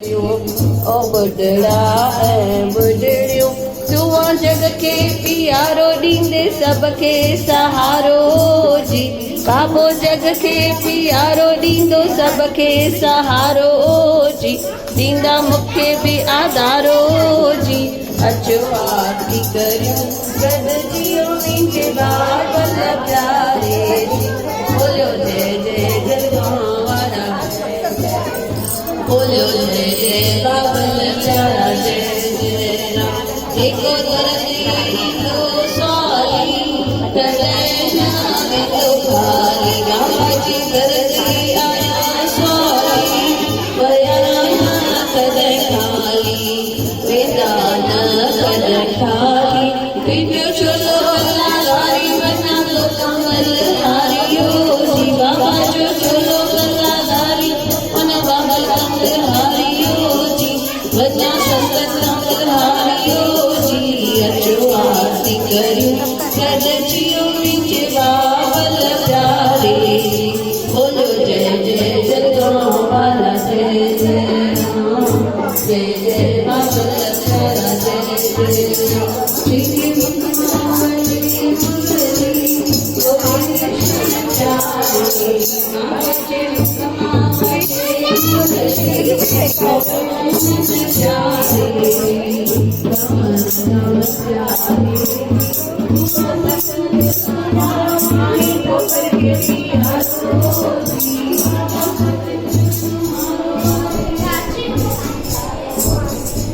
ओ बुढ़ड़ा ऐं बुढ़ड़ियूं तुआ जग के पियारो ॾींदे सबके सहारो जी। बाबो जग के पियारो ॾींदो सबके सहारो जी। ॾींदा मूंखे बि आधारो जी। अचो आरती करियूं गॾिजियो मुंहिंजे बाबल प्यारे जी। बोलो जय जय जलगांव वारा, बोलो जय जय बाबल प्यारा, जय जय राम। एको धरती दो स्वाली तॾहिं नाम तो खाली। राम जी धरती आया स्वाली वया न कॾहिं खाली, वेंदा न कॾहिं खाली। विडियो चलो कलाकारी बना तो कमल हारियो जी। बाबा जो चलो कलाकारी मन बाबा कमल हारियो जी। वजा संत कमल हारियो जी। अचो आरती करियूं गॾिजियो मुंहिंजे बाबल प्यारे जी। बोलो जय जय जलगांव वाला, जय जय राम, जय जय बाबल प्यारा, जय जय राम। Namaste.